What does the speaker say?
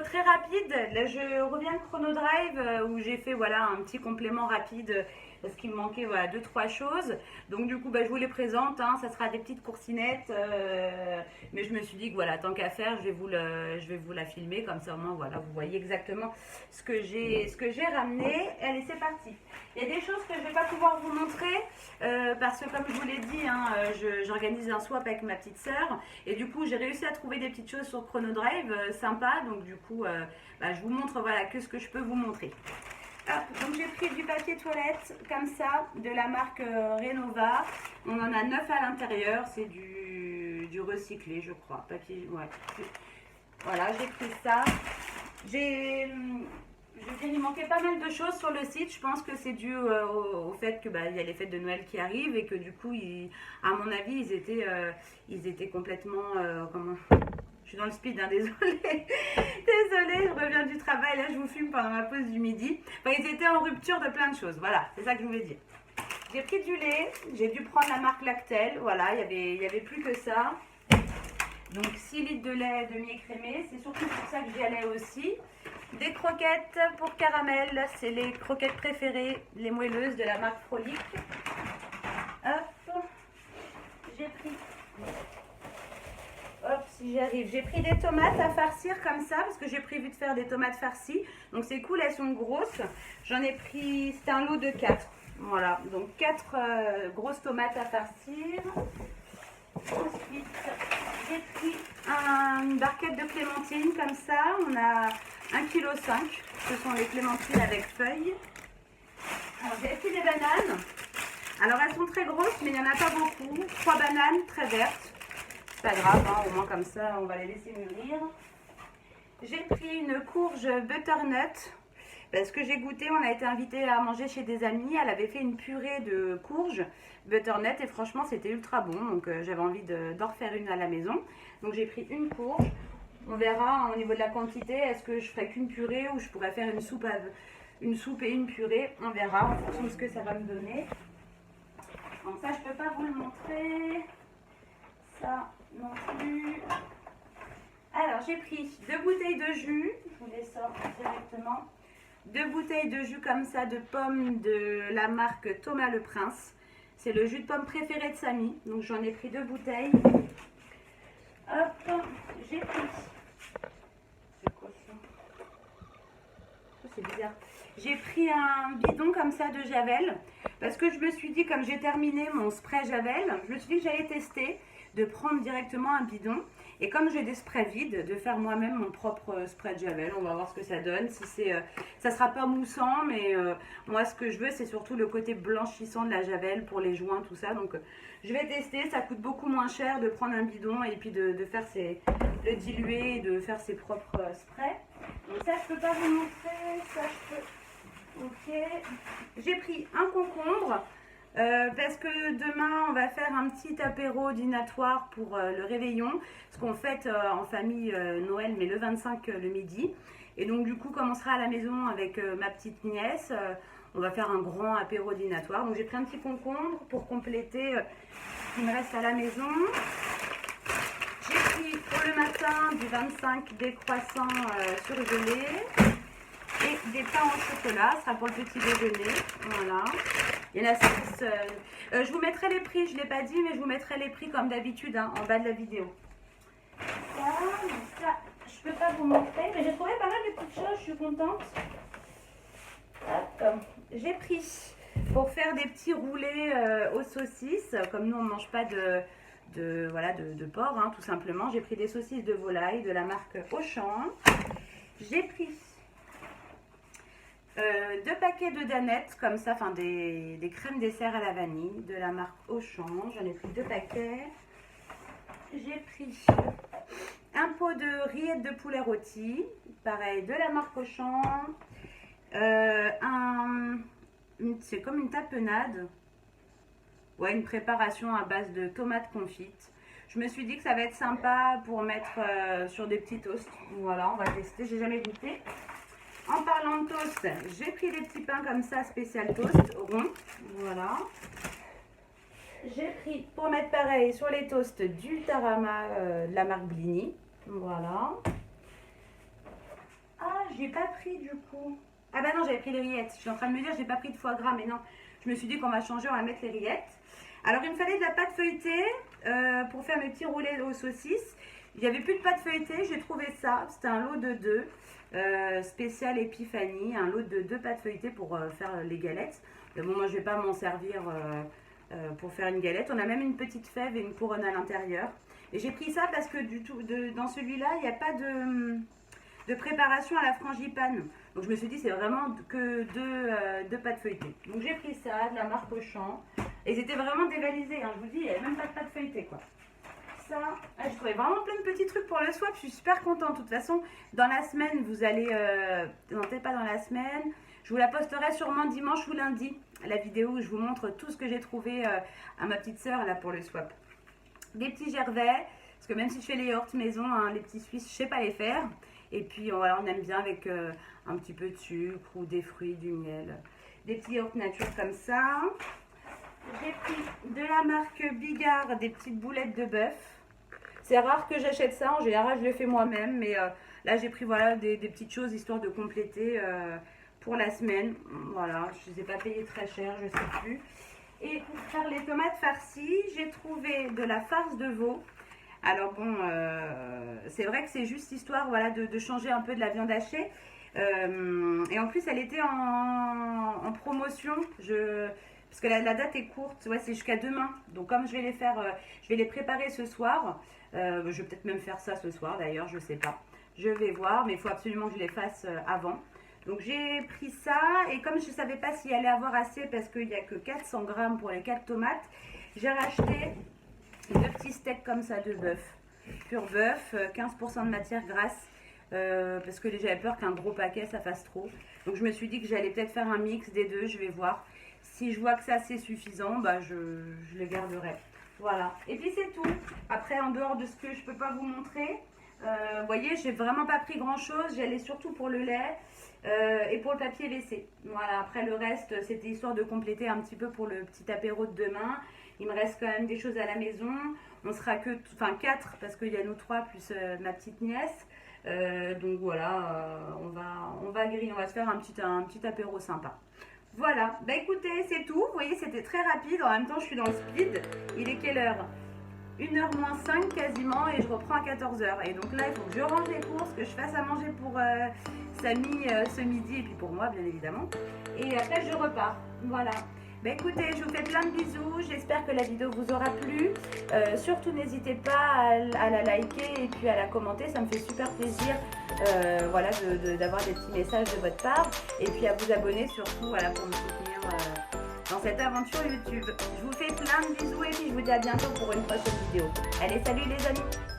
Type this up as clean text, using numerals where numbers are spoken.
très rapide. Là, je reviens de Chrono Drive où j'ai fait voilà, un petit complément rapide parce qu'il me manquait voilà, 2-3 choses. Donc du coup, bah, je vous les présente. Hein, ça sera des petites coursinettes. Mais je me suis dit que voilà, tant qu'à faire, je vais vous la filmer. Comme ça, au moins, voilà, vous voyez exactement ce que j'ai ramené. Allez, c'est parti. Il y a des choses que je ne vais pas pouvoir vous montrer parce que comme je vous l'ai dit, hein, j'organise un swap avec ma petite sœur et du coup j'ai réussi à trouver des petites choses sur Chrono Drive sympa, donc du coup bah, je vous montre voilà que ce que je peux vous montrer. Hop, donc j'ai pris du papier toilette comme ça de la marque Renova. On en a 9 à l'intérieur, c'est du recyclé je crois. Papier, ouais. Voilà, j'ai pris ça. Je veux dire, il manquait pas mal de choses sur le site. Je pense que c'est dû au fait que bah, il y a les fêtes de Noël qui arrivent et que du coup, à mon avis, ils étaient complètement comment. Je suis dans le speed, hein, désolée. Désolée, je reviens du travail. Là, je vous filme pendant ma pause du midi. Enfin, ils étaient en rupture de plein de choses. Voilà, c'est ça que je voulais dire. J'ai pris du lait. J'ai dû prendre la marque Lactel. Voilà, il y avait plus que ça. Donc 6 litres de lait demi-écrémé, c'est surtout pour ça que j'y allais aussi. Des croquettes pour caramel, c'est les croquettes préférées, les moelleuses de la marque Frolic. Hop, j'ai pris, hop si j'y arrive, j'ai pris des tomates à farcir comme ça parce que j'ai prévu de faire des tomates farcies. Donc c'est cool, elles sont grosses. J'en ai pris, c'était un lot de 4. Voilà, donc 4 grosses tomates à farcir. Ensuite, j'ai pris une barquette de clémentines comme ça. On a 1,5 kg. Ce sont les clémentines avec feuilles. Alors, j'ai pris des bananes. Alors, elles sont très grosses, mais il n'y en a pas beaucoup. 3 bananes très vertes. C'est pas grave, hein, au moins comme ça, on va les laisser mûrir. J'ai pris une courge butternut. Parce que j'ai goûté, on a été invité à manger chez des amis. Elle avait fait une purée de courge butternut et franchement c'était ultra bon. Donc j'avais envie d'en refaire une à la maison. Donc j'ai pris une courge. On verra hein, au niveau de la quantité. Est-ce que je ferai qu'une purée ou je pourrais faire une soupe et une purée. On verra en fonction de ce que ça va me donner. Donc ça je peux pas vous le montrer. Ça non plus. Alors j'ai pris 2 bouteilles de jus. Je vous les sors directement. 2 bouteilles de jus comme ça de pommes de la marque Thomas Le Prince. C'est le jus de pomme préféré de Samy. Donc j'en ai pris 2 bouteilles. Hop, j'ai pris. C'est quoi ça? C'est bizarre. J'ai pris un bidon comme ça de Javel. Parce que je me suis dit, comme j'ai terminé mon spray Javel, je me suis dit que j'allais tester de prendre directement un bidon. Et comme j'ai des sprays vides, de faire moi-même mon propre spray de Javel. On va voir ce que ça donne. Si c'est, ça sera pas moussant, mais moi ce que je veux, c'est surtout le côté blanchissant de la Javel pour les joints, tout ça. Donc je vais tester. Ça coûte beaucoup moins cher de prendre un bidon et puis de faire le diluer et de faire ses propres sprays. Donc ça, je peux pas vous montrer. Ça, je peux. Ok. J'ai pris un concombre. Parce que demain on va faire un petit apéro dînatoire pour le réveillon, ce qu'on fête en famille Noël, mais le 25 le midi. Et donc du coup comme on sera à la maison avec ma petite nièce, on va faire un grand apéro dînatoire. Donc j'ai pris un petit concombre pour compléter ce qui me reste à la maison. J'ai pris pour le matin du 25 des croissants surgelés. Et des pains au chocolat, ça sera pour le petit déjeuner. Voilà. Il y en a 6. Je vous mettrai les prix, je ne l'ai pas dit, mais je vous mettrai les prix comme d'habitude hein, en bas de la vidéo. Ça, je ne peux pas vous montrer, mais j'ai trouvé pas mal de petites choses, je suis contente. Hop. J'ai pris pour faire des petits roulés aux saucisses, comme nous on ne mange pas de porc, hein, tout simplement. J'ai pris des saucisses de volaille de la marque Auchan. J'ai pris 2 paquets de danettes comme ça, enfin des crèmes dessert à la vanille de la marque Auchan. J'en ai pris 2 paquets. J'ai pris un pot de rillettes de poulet rôti, pareil de la marque Auchan. C'est comme une tapenade. Ouais, une préparation à base de tomates confites. Je me suis dit que ça va être sympa pour mettre sur des petits toasts. Voilà, on va tester. J'ai jamais goûté. En parlant de toast, j'ai pris des petits pains comme ça, spécial toast, rond. Voilà. J'ai pris, pour mettre pareil sur les toasts, du tarama de la marque Blini. Voilà. j'ai pas pris du coup. Ah bah non, j'avais pris les rillettes. Je suis en train de me dire, j'ai pas pris de foie gras, mais non. Je me suis dit qu'on va changer, on va mettre les rillettes. Alors, il me fallait de la pâte feuilletée pour faire mes petits roulets aux saucisses. Il n'y avait plus de pâte feuilletée, j'ai trouvé ça. C'était un lot de 2, spécial Épiphanie, un lot de 2 pâtes feuilletées pour faire les galettes. Mais bon, moi, je vais pas m'en servir pour faire une galette. On a même une petite fève et une couronne à l'intérieur. Et j'ai pris ça parce que dans celui-là, il n'y a pas de préparation à la frangipane. Donc je me suis dit c'est vraiment que deux pâtes feuilletées. Donc j'ai pris ça, de la marque Auchan. Et c'était vraiment dévalisé, hein. Je vous dis, il n'y avait même pas de pâte feuilletée quoi. Ça, je trouvais vraiment plein de petits trucs pour le swap. Je suis super contente. De toute façon, dans la semaine, vous allez... non, peut-être pas dans la semaine. Je vous la posterai sûrement dimanche ou lundi. La vidéo où je vous montre tout ce que j'ai trouvé à ma petite sœur là pour le swap. Des petits gervais. Parce que même si je fais les yaourts maison, hein, les petits suisses, je sais pas les faire. Et puis voilà, on aime bien avec un petit peu de sucre ou des fruits, du miel. Des petits yaourts nature comme ça. J'ai pris de la marque Bigard des petites boulettes de bœuf. C'est rare que j'achète ça, en général je le fais moi-même. Mais là j'ai pris voilà, des petites choses histoire de compléter pour la semaine. Voilà, je ne les ai pas payées très cher, je ne sais plus. Et pour faire les tomates farcies, j'ai trouvé de la farce de veau. Alors bon, c'est vrai que c'est juste histoire voilà, de changer un peu de la viande hachée. Et en plus, elle était en promotion. Parce que la date est courte, ouais, c'est jusqu'à demain. Donc comme je vais les faire, je vais les préparer ce soir. Je vais peut-être même faire ça ce soir d'ailleurs, je sais pas. Je vais voir, mais il faut absolument que je les fasse avant. Donc j'ai pris ça et comme je ne savais pas s'il allait avoir assez parce qu'il n'y a que 400 grammes pour les 4 tomates, j'ai racheté 2 petits steaks comme ça de bœuf, pur bœuf, 15% de matière grasse, parce que j'avais peur qu'un gros paquet ça fasse trop. Donc je me suis dit que j'allais peut-être faire un mix des deux, je vais voir. Si je vois que ça c'est suffisant, bah je les garderai. Voilà, et puis c'est tout. Après en dehors de ce que je peux pas vous montrer, vous voyez j'ai vraiment pas pris grand chose, j'allais surtout pour le lait. Et pour le papier WC. Voilà, après le reste, c'était histoire de compléter un petit peu pour le petit apéro de demain. Il me reste quand même des choses à la maison. On sera que, enfin 4 parce qu'il y a nous 3 plus ma petite nièce. Donc voilà, on va griller, on va se faire un petit apéro sympa. Voilà, bah écoutez, c'est tout. Vous voyez, c'était très rapide. En même temps, je suis dans le speed. Il est quelle heure? 1h moins 5 quasiment et je reprends à 14h. Et donc là, il faut que je range les courses, que je fasse à manger pour Samy ce midi et puis pour moi, bien évidemment. Et après, je repars. Voilà. Bah écoutez, je vous fais plein de bisous. J'espère que la vidéo vous aura plu. Surtout, n'hésitez pas à la liker et puis à la commenter. Ça me fait super plaisir voilà, d'avoir des petits messages de votre part. Et puis à vous abonner surtout voilà, pour me soutenir dans cette aventure YouTube. Je vous fais plein de bisous et puis je vous dis à bientôt pour une prochaine vidéo. Allez, salut les amis!